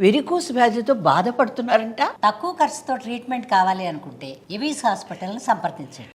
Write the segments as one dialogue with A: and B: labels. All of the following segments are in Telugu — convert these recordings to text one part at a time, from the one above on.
A: వెరికోస్ వ్యాధితో బాధపడుతున్నారంట.
B: తక్కువ ఖర్చుతో ట్రీట్మెంట్ కావాలి అనుకుంటే ఎవిస్ హాస్పిటల్ని సంప్రదించండి.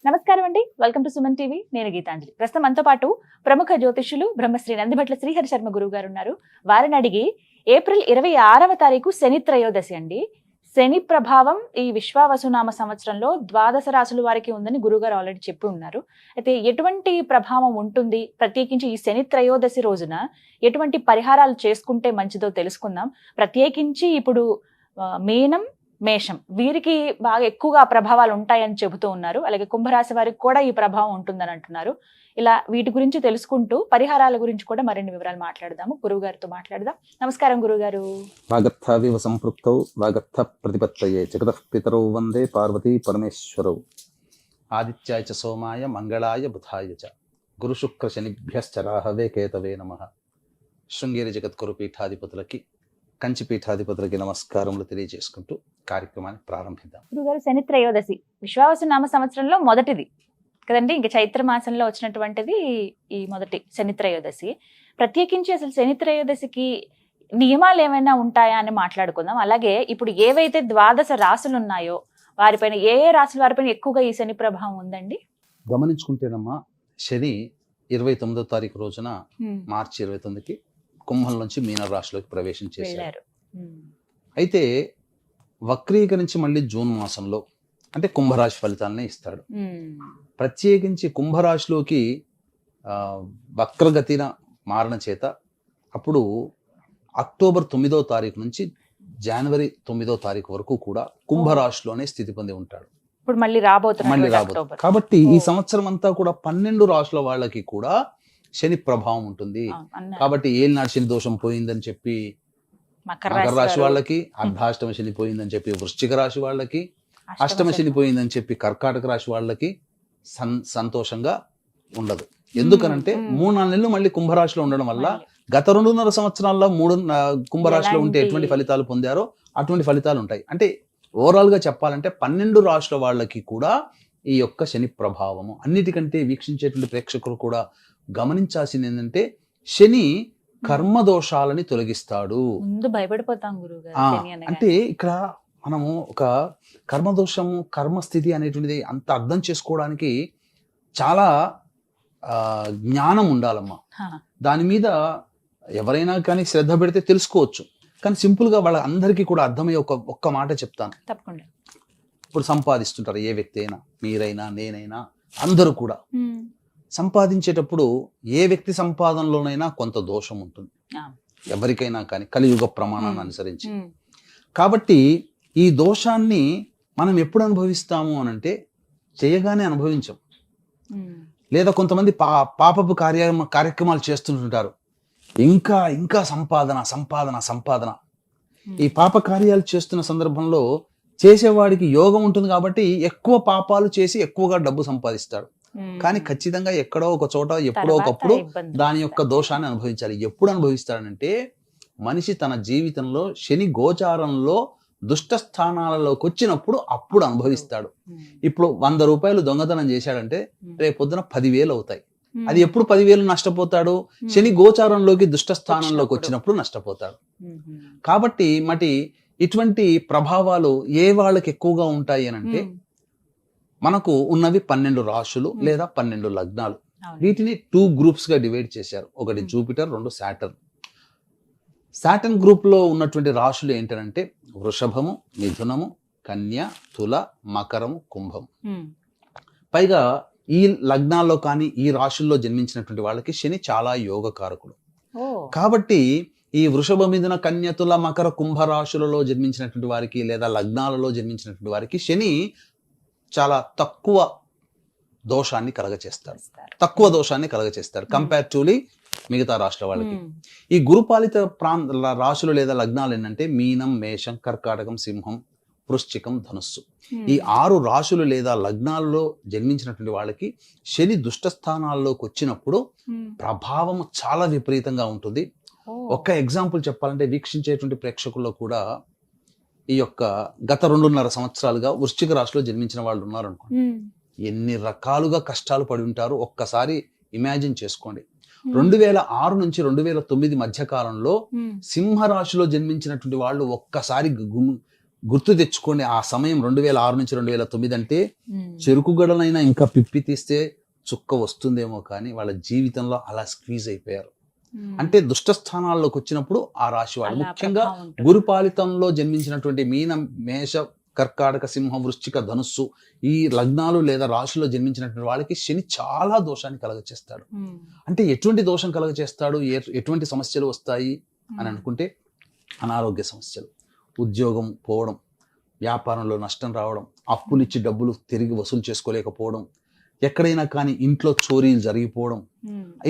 C: నమస్కారం అండి, వెల్కమ్ టు సుమన్ టీవీ. నేను గీతాంజలి. ప్రస్తుతం మనతో పాటు ప్రముఖ జ్యోతిష్యులు బ్రహ్మశ్రీ నందిభట్ల శ్రీహరి శర్మ గురువు గారు ఉన్నారు. వారిని అడిగి ఏప్రిల్ 26వ తారీఖు శని త్రయోదశి అండి. శని ప్రభావం ఈ విశ్వావసునామ సంవత్సరంలో ద్వాదశ రాశుల వారికి ఉందని గురుగారు ఆల్రెడీ చెప్పి ఉన్నారు. అయితే ఎటువంటి ప్రభావం ఉంటుంది, ప్రత్యేకించి ఈ శని త్రయోదశి రోజున ఎటువంటి పరిహారాలు చేసుకుంటే మంచిదో తెలుసుకుందాం. ప్రత్యేకించి ఇప్పుడు మీనం, మేషం వీరికి బాగా ఎక్కువగా ప్రభావాలు ఉంటాయని చెబుతూ ఉన్నారు. అలాగే కుంభరాశి వారికి కూడా ఈ ప్రభావం ఉంటుందని అంటున్నారు. ఇలా వీటి గురించి తెలుసుకుంటూ పరిహారాల గురించి కూడా మరిన్ని వివరాలు మాట్లాడదాము. గురువు గారితో మాట్లాడదాం. నమస్కారం గురుగారు.
D: వాగర్థావివ సంపృక్తౌ వాగర్థ ప్రతిపత్తయే జగతః పితరౌ వందే పార్వతీ పరమేశ్వరౌ. ఆదిత్యాయ చ సోమాయ మంగళాయ బుధాయ చ గురు శుక్ర శనిభ్యశ్చ రాహవే కేతవే నమః. శృంగేరి జగద్గురు పీఠాధిపతులకి, కంచి పీఠాధిపతులకి నమస్కారములు తెలియజేసుకుంటూ కార్యక్రమాన్ని ప్రారంభిద్దాం.
C: గురుగారు, శని త్రయోదశి విశ్వావసునామ సంవత్సరంలో మొదటిది కదండి. ఇంకా చైత్ర మాసంలో వచ్చినటువంటిది ఈ మొదటి శని త్రయోదశి. ప్రత్యేకించి అసలు శని త్రయోదశికి నియమాలు ఏమైనా ఉంటాయా అని మాట్లాడుకుందాం. అలాగే ఇప్పుడు ఏవైతే ద్వాదశ రాశులు ఉన్నాయో వారిపైన ఏ రాశుల వారిపైన ఎక్కువగా ఈ శని ప్రభావం ఉందండి?
D: గమనించుకుంటేనమ్మా, శని 29వ తారీఖు రోజున మార్చి 29కి కుంభం నుంచి మీన రాశిలోకి ప్రవేశం చేశారు. అయితే వక్రీకరించి మళ్ళీ జూన్ మాసంలో అంటే కుంభరాశి ఫలితాలనే ఇస్తాడు. ప్రత్యేకించి కుంభరాశిలోకి వక్రగతిన మారణ చేత అప్పుడు అక్టోబర్ 9వ తారీఖు నుంచి జనవరి 9వ తారీఖు వరకు కూడా కుంభరాశిలోనే స్థితి పొంది ఉంటాడు.
C: ఇప్పుడు మళ్ళీ రాబోతుంది.
D: కాబట్టి ఈ సంవత్సరం అంతా కూడా 12 రాశుల వాళ్ళకి కూడా శని ప్రభావం ఉంటుంది. కాబట్టి ఏలినాడు శని దోషం పోయిందని చెప్పి మకర రాశి వాళ్ళకి, అర్ధాష్టమ శని పోయిందని చెప్పి వృశ్చిక రాశి వాళ్ళకి, అష్టమ శని పోయిందని చెప్పి కర్కాటక రాశి వాళ్ళకి సంతోషంగా ఉండదు. ఎందుకనంటే 3-4 నెలలు మళ్ళీ కుంభరాశిలో ఉండడం వల్ల గత 2.5 సంవత్సరాల్లో 3 కుంభరాశిలో ఉంటే ఎటువంటి ఫలితాలు పొందారో అటువంటి ఫలితాలు ఉంటాయి. అంటే ఓవరాల్ గా చెప్పాలంటే 12 రాశుల వాళ్ళకి కూడా ఈ యొక్క శని ప్రభావము. అన్నిటికంటే వీక్షించేటువంటి ప్రేక్షకులు కూడా గమనించాల్సింది ఏంటంటే శని కర్మదోషాలని తొలగిస్తాడు.
C: భయపడిపోతాం గురువు.
D: అంటే ఇక్కడ మనము ఒక కర్మదోషము, కర్మస్థితి అనేటువంటిది అంత అర్థం చేసుకోవడానికి చాలా జ్ఞానం ఉండాలమ్మా. దాని మీద ఎవరైనా కానీ శ్రద్ధ పెడితే తెలుసుకోవచ్చు. కానీ సింపుల్ గా వాళ్ళ అందరికీ కూడా అర్థమయ్యే ఒక్క మాట చెప్తాను.
C: తప్పకుండా.
D: ఇప్పుడు సంపాదిస్తుంటారు ఏ వ్యక్తి అయినా, మీరైనా నేనైనా అందరూ కూడా సంపాదించేటప్పుడు ఏ వ్యక్తి సంపాదనలోనైనా కొంత దోషం ఉంటుంది ఎవరికైనా కానీ, కలియుగ ప్రమాణాన్ని అనుసరించి. కాబట్టి ఈ దోషాన్ని మనం ఎప్పుడు అనుభవిస్తాము అనంటే చేయగానే అనుభవించం. లేదా కొంతమంది పాపపు కార్యక్రమాలు చేస్తుంటారు. ఇంకా ఇంకా సంపాదన సంపాదన సంపాదన. ఈ పాప కార్యాలు చేస్తున్న సందర్భంలో చేసేవాడికి యోగం ఉంటుంది కాబట్టి ఎక్కువ పాపాలు చేసి ఎక్కువగా డబ్బు సంపాదిస్తాడు. కానీ ఖచ్చితంగా ఎక్కడో ఒక చోట ఎప్పుడో ఒకప్పుడు దాని యొక్క దోషాన్ని అనుభవించాలి. ఎప్పుడు అనుభవిస్తాడంటే మనిషి తన జీవితంలో శని గోచారంలో దుష్ట స్థానాలలోకి వచ్చినప్పుడు అప్పుడు అనుభవిస్తాడు. ఇప్పుడు 100 రూపాయలు దొంగతనం చేశాడంటే రేపు పొద్దున 10,000 అవుతాయి. అది ఎప్పుడు 10,000 నష్టపోతాడు? శని గోచారంలోకి దుష్ట స్థానంలోకి వచ్చినప్పుడు నష్టపోతాడు. కాబట్టి మరి ఇటువంటి ప్రభావాలు ఏ వాళ్ళకి ఎక్కువగా ఉంటాయి అని అంటే మనకు ఉన్నవి 12 రాశులు లేదా 12 లగ్నాలు. వీటిని 2 గ్రూప్స్ గా డివైడ్ చేశారు. ఒకటి జూపిటర్, 2 సాటర్న్. సాటర్న్ గ్రూప్ లో ఉన్నటువంటి రాశులు ఏంటంటే వృషభము, మిథునము, కన్య, తుల, మకరము, కుంభం. పైగా ఈ లగ్నాల్లో కానీ ఈ రాశుల్లో జన్మించినటువంటి వాళ్ళకి శని చాలా యోగకారకుడు. కాబట్టి ఈ వృషభ, మిథున, కన్య, తుల, మకర, కుంభ రాశులలో జన్మించినటువంటి వారికి లేదా లగ్నాలలో జన్మించినటువంటి వారికి శని చాలా తక్కువ దోషాన్ని కలగచేస్తాడు కంపారిటివ్లీ మిగతా రాష్ట్ర వాళ్ళకి. ఈ గురుపాలిత రాశులు లేదా లగ్నాలు ఏంటంటే మీనం, మేషం, కర్కాటకం, సింహం, వృశ్చికం, ధనుస్సు. ఈ 6 రాశులు లేదా లగ్నాల్లో జన్మించినటువంటి వాళ్ళకి శని దుష్ట స్థానాల్లోకి వచ్చినప్పుడు ప్రభావం చాలా విపరీతంగా ఉంటుంది. ఒక్క ఎగ్జాంపుల్ చెప్పాలంటే వీక్షించేటువంటి ప్రేక్షకుల్లో కూడా ఈ యొక్క గత 2.5 సంవత్సరాలుగా వృశ్చిక రాశిలో జన్మించిన వాళ్ళు ఉన్నారనుకోండి, ఎన్ని రకాలుగా కష్టాలు పడి ఉంటారు ఒక్కసారి ఇమాజిన్ చేసుకోండి. 2006 నుంచి 2009 మధ్య కాలంలో సింహరాశిలో జన్మించినటువంటి వాళ్ళు ఒక్కసారి గుర్తు తెచ్చుకోండి. ఆ సమయం 2006 నుంచి 2009 అంటే చెరుకు గడలైనా ఇంకా పిప్పి తీస్తే చుక్క వస్తుందేమో కానీ వాళ్ళ జీవితంలో అలా స్క్వీజ్ అయిపోయారు. అంటే దుష్ట స్థానాల్లోకి వచ్చినప్పుడు ఆ రాశి వాళ్ళు, ముఖ్యంగా గురుపాలితంలో జన్మించినటువంటి మీన, మేష, కర్కాటక, సింహ, వృశ్చిక, ధనుస్సు ఈ లగ్నాలు లేదా రాశుల్లో జన్మించినటువంటి వాళ్ళకి శని చాలా దోషాన్ని కలగచేస్తాడు. అంటే ఎటువంటి దోషం కలగచేస్తాడు, ఎటువంటి సమస్యలు వస్తాయి అని అనుకుంటే అనారోగ్య సమస్యలు, ఉద్యోగం పోవడం, వ్యాపారంలో నష్టం రావడం, అప్పులిచ్చి డబ్బులు తిరిగి వసూలు చేసుకోలేకపోవడం, ఎక్కడైనా కానీ ఇంట్లో చోరీలు జరిగిపోవడం,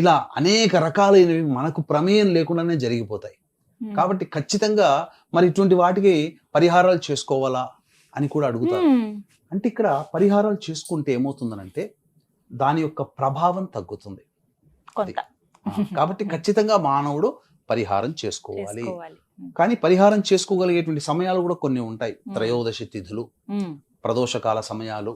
D: ఇలా అనేక రకాలైనవి మనకు ప్రమేయం లేకుండానే జరిగిపోతాయి. కాబట్టి ఖచ్చితంగా మరి ఇటువంటి వాటికి పరిహారాలు చేసుకోవాలా అని కూడా అడుగుతారు. అంటే ఇక్కడ పరిహారాలు చేసుకుంటే ఏమవుతుందనంటే దాని యొక్క ప్రభావం తగ్గుతుంది. కాబట్టి ఖచ్చితంగా మానవుడు పరిహారం చేసుకోవాలి. కానీ పరిహారం చేసుకోగలిగేటువంటి సమయాలు కూడా కొన్ని ఉంటాయి. త్రయోదశి తిథులు, ప్రదోషకాల సమయాలు,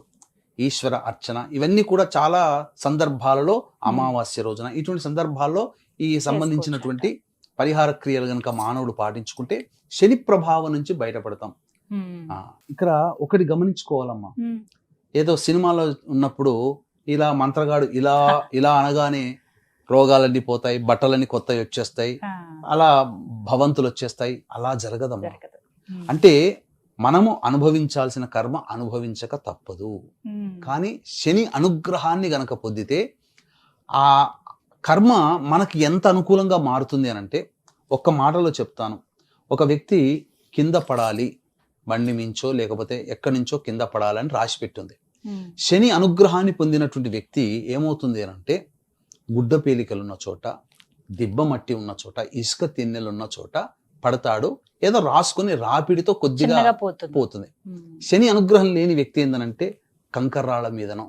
D: ఈశ్వర అర్చన, ఇవన్నీ కూడా చాలా సందర్భాలలో, అమావాస్య రోజున, ఇటువంటి సందర్భాల్లో ఈ సంబంధించినటువంటి పరిహార క్రియలు గనక మానవుడు పాటించుకుంటే శని ప్రభావం నుంచి బయటపడతాం. ఇక్కడ ఒకటి గమనించుకోవాలమ్మా, ఏదో సినిమాలో ఉన్నప్పుడు ఇలా మంత్రగాడు ఇలా ఇలా అనగానే రోగాలన్నీ పోతాయి, బట్టలన్నీ కొత్తవి వచ్చేస్తాయి, అలా భవంతులు వచ్చేస్తాయి, అలా జరగదమ్మా. అంటే మనము అనుభవించాల్సిన కర్మ అనుభవించక తప్పదు. కానీ శని అనుగ్రహాన్ని గనక పొందితే ఆ కర్మ మనకి ఎంత అనుకూలంగా మారుతుంది అని అంటే, ఒక్క మాటలో చెప్తాను. ఒక వ్యక్తి కింద పడాలి, బండి మించో లేకపోతే ఎక్కడి నుంచో కింద పడాలని రాసి పెట్టింది. శని అనుగ్రహాన్ని పొందినటువంటి వ్యక్తి ఏమవుతుంది అని అంటే, గుడ్డ పేలికలున్న చోట, దిబ్బ మట్టి ఉన్న చోట, ఇసుక తిన్నెలున్న చోట పడతాడు. ఏదో రాసుకుని రాపిడితో కొద్దిగా పోతుంది. శని అనుగ్రహం లేని వ్యక్తి ఏందనంటే కంకర్రాళ్ళ మీదనో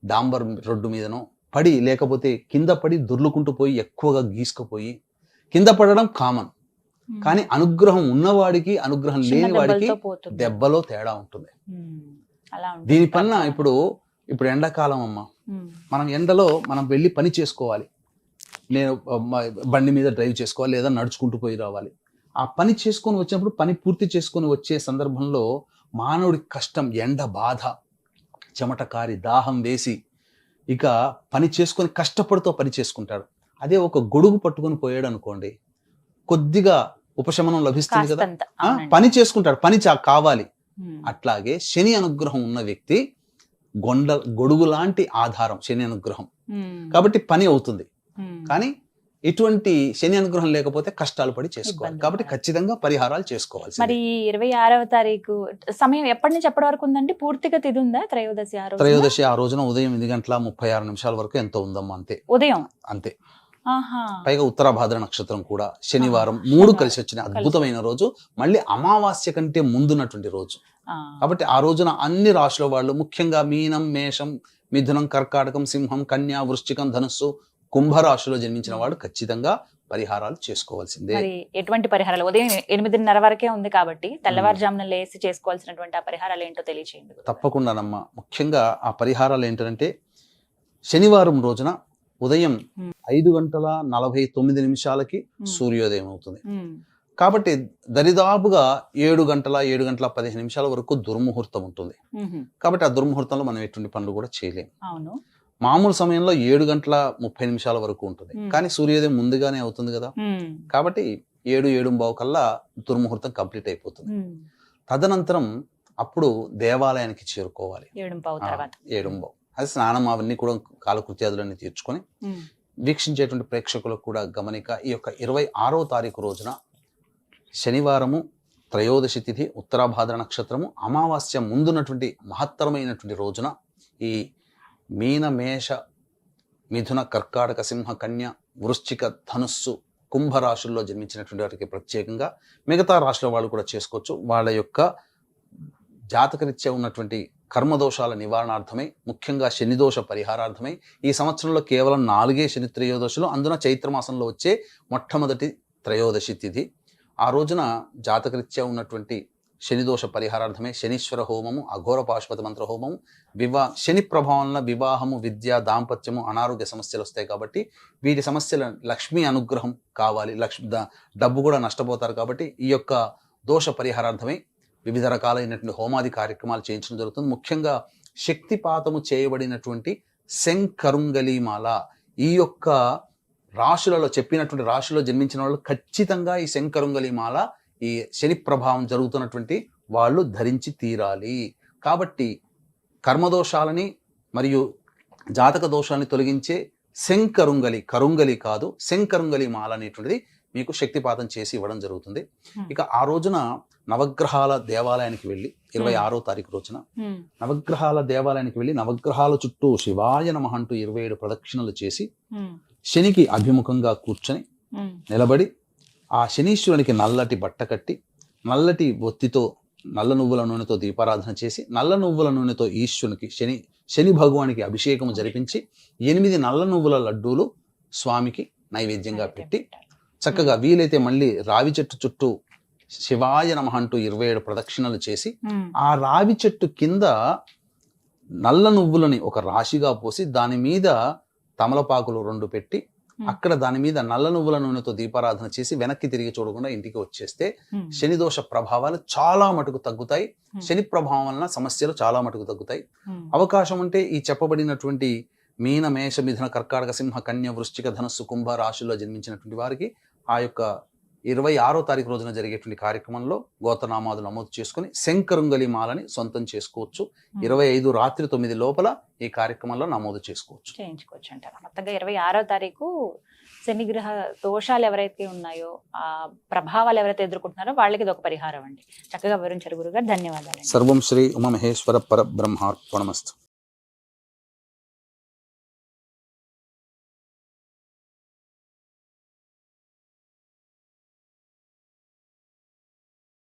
D: డాంబర్ రోడ్డు మీదనో పడి, లేకపోతే కింద పడి దొర్లుకుంటూ పోయి ఎక్కువగా గీసుకుపోయి కింద పడడం కామన్. కానీ అనుగ్రహం ఉన్నవాడికి అనుగ్రహం లేని వాడికి దెబ్బలో తేడా ఉంటుంది. దీనిపైన ఇప్పుడు ఎండాకాలం అమ్మ, మనం ఎండలో మనం వెళ్ళి పని చేసుకోవాలి. నేను బండి మీద డ్రైవ్ చేసుకోవాలి లేదా నడుచుకుంటూ పోయి రావాలి. ఆ పని చేసుకొని వచ్చినప్పుడు, పని పూర్తి చేసుకొని వచ్చే సందర్భంలో మానవుడి కష్టం, ఎండ బాధ, చెమట కారి దాహం వేసి ఇక పని చేసుకొని కష్టపడుతూ పని చేసుకుంటాడు. అదే ఒక గొడుగు పట్టుకొని పోయాడు అనుకోండి, కొద్దిగా ఉపశమనం లభిస్తుంది కదా, పని చేసుకుంటాడు, పని కావాలి. అట్లాగే శని అనుగ్రహం ఉన్న వ్యక్తి గొడుగు లాంటి ఆధారం శని అనుగ్రహం, కాబట్టి పని అవుతుంది. కానీ ఇటువంటి శని అనుగ్రహం లేకపోతే కష్టాలు పడి చేసుకోవాలి. కాబట్టి ఖచ్చితంగా పరిహారాలు చేసుకోవాలి.
C: మరి 26వ తారీఖు సమయం ఎప్పటి నుంచి ఎప్పటి వరకు ఉందండి? పూర్తిగా తిది ఉందా త్రయోదశి?
D: త్రయోదశి ఆ రోజున ఉదయం 8:36 వరకు ఎంతో ఉందమ్మా, అంతే.
C: ఉదయం
D: అంతే. పైగా ఉత్తరాభాద్ర నక్షత్రం కూడా, శనివారం 3 కలిసి వచ్చిన అద్భుతమైన రోజు, మళ్ళీ అమావాస్య కంటే ముందున్నటువంటి రోజు. కాబట్టి ఆ రోజున అన్ని రాశుల వాళ్ళు, ముఖ్యంగా మీనం, మేషం, మిథునం, కర్కాటకం, సింహం, కన్యా, వృశ్చికం, ధనుస్సు, కుంభరాశిలో జన్మించిన వాడు ఖచ్చితంగా పరిహారాలు చేసుకోవాల్సిందే.
C: ఎటువంటి పరిహారాలు? ఉదయం 8:30 వరకే ఉంది కాబట్టి తెల్లవారుజామున లేసి చేసుకోవాల్సినటువంటి ఆ పరిహారాలు ఏంటో తెలియచేయండి.
D: తప్పకుండానమ్మా. ముఖ్యంగా ఆ పరిహారాలు ఏంటంటే, శనివారం రోజున ఉదయం 5:49 సూర్యోదయం అవుతుంది. కాబట్టి దరిదాపుగా 7:15 వరకు దుర్ముహూర్తం ఉంటుంది. కాబట్టి ఆ దుర్ముహూర్తంలో మనం ఎటువంటి పనులు కూడా చేయలేము. మామూలు సమయంలో 7:30 వరకు ఉంటుంది. కానీ సూర్యోదయం ముందుగానే అవుతుంది కదా, కాబట్టి 7:15 కల్లా దుర్ముహూర్తం కంప్లీట్ అయిపోతుంది. తదనంతరం అప్పుడు దేవాలయానికి చేరుకోవాలి. 7:15 అది స్నానం అవన్నీ కూడా కాలకృత్యాదులన్నీ తీర్చుకొని వీక్షించేటువంటి ప్రేక్షకులకు కూడా గమనిక, ఈ యొక్క 26వ తారీఖు రోజున శనివారము, త్రయోదశి తిథి, ఉత్తరాభాద్ర నక్షత్రము, అమావాస్య ముందున్నటువంటి మహత్తరమైనటువంటి రోజున ఈ మీన, మేష, మిథున, కర్కాటక, సింహ, కన్య, వృశ్చిక, ధనుస్సు, కుంభరాశుల్లో జన్మించినటువంటి వారికి ప్రత్యేకంగా, మిగతా రాశుల వాళ్ళు కూడా చేసుకోవచ్చు. వాళ్ళ యొక్క జాతకరీత్యా ఉన్నటువంటి కర్మదోషాల నివారణార్థమై, ముఖ్యంగా శనిదోష పరిహారార్థమై ఈ సంవత్సరంలో కేవలం 4 శని త్రయోదశులు, అందున చైత్రమాసంలో వచ్చే మొట్టమొదటి త్రయోదశి తిథి. ఆ రోజున జాతకరీత్యా ఉన్నటువంటి శనిదోష పరిహారార్థమే శనీశ్వర హోమము, అఘోర పాశుపత మంత్ర హోమము, శని ప్రభావంలో వివాహము, విద్య, దాంపత్యము, అనారోగ్య సమస్యలు వస్తాయి కాబట్టి వీటి సమస్యల లక్ష్మీ అనుగ్రహం కావాలి, డబ్బు కూడా నష్టపోతారు కాబట్టి ఈ యొక్క దోష పరిహారార్థమే వివిధ రకాలైనటువంటి హోమాది కార్యక్రమాలు చేయించడం జరుగుతుంది. ముఖ్యంగా శక్తిపాతము చేయబడినటువంటి శంకరుంగలీమాల, ఈ యొక్క రాశులలో చెప్పినటువంటి రాశులలో జన్మించిన వాళ్ళు ఖచ్చితంగా ఈ శంకరుంగలీమాల ఈ శని ప్రభావం జరుగుతున్నటువంటి వాళ్ళు ధరించి తీరాలి. కాబట్టి కర్మదోషాలని మరియు జాతక దోషాన్ని తొలగించే శంకరుంగలి, కరుంగలి కాదు, శంకరుంగలి మాల అనేటువంటిది మీకు శక్తిపాతం చేసి ఇవ్వడం జరుగుతుంది. ఇక ఆ రోజున నవగ్రహాల దేవాలయానికి వెళ్ళి 26వ తారీఖు రోజున నవగ్రహాల దేవాలయానికి వెళ్ళి నవగ్రహాల చుట్టూ శివాయ నమః అంటూ 27 ప్రదక్షిణలు చేసి శనికి అభిముఖంగా కూర్చొని నిలబడి ఆ శనీశ్వరునికి నల్లటి బట్ట కట్టి నల్లటి ఒత్తితో నల్ల నువ్వుల నూనెతో దీపారాధన చేసి నల్ల నువ్వుల నూనెతో ఈశ్వరునికి శని భగవానికి అభిషేకం జరిపించి 8 నల్ల నువ్వుల లడ్డూలు స్వామికి నైవేద్యంగా పెట్టి చక్కగా వీలైతే మళ్ళీ రావి చెట్టు చుట్టూ శివాయ నమః అంటూ 27 ప్రదక్షిణలు చేసి ఆ రావి చెట్టు కింద నల్ల నువ్వులని ఒక రాశిగా పోసి దాని మీద తమలపాకులు 2 పెట్టి అక్కడ దాని మీద నల్ల నువ్వుల నూనెతో దీపారాధన చేసి వెనక్కి తిరిగి చూడకుండా ఇంటికి వచ్చేస్తే శని దోష ప్రభావాలు చాలా మటుకు తగ్గుతాయి. శని ప్రభావం వలన సమస్యలు చాలా మటుకు తగ్గుతాయి. అవకాశం ఉంటే ఈ చెప్పబడినటువంటి మీన, మేష, మిథున, కర్కాటక, సింహ, కన్య, వృశ్చిక, ధనస్సు, కుంభ రాశుల్లో జన్మించినటువంటి వారికి ఆ యొక్క 26వ తారీఖు రోజున జరిగేటువంటి కార్యక్రమంలో గోత్రనామాలు నమోదు చేసుకుని శంకరుంగలి మాలని సొంతం చేసుకోవచ్చు. 25 రాత్రి 9 లోపల ఈ కార్యక్రమంలో నమోదు
C: చేయించుకోవచ్చు అంటారు. మొత్తంగా 26వ తారీఖు శనిగ్రహ దోషాలు ఎవరైతే ఉన్నాయో, ఆ ప్రభావాలు ఎవరైతే ఎదుర్కొంటున్నారో వాళ్ళకి ఇది ఒక పరిహారం అండి. చక్కగా వివరించారు గురుగారు, ధన్యవాదాలు.
D: సర్వం శ్రీ ఉమామహేశ్వర పరబ్రహ్మార్పణమస్తు.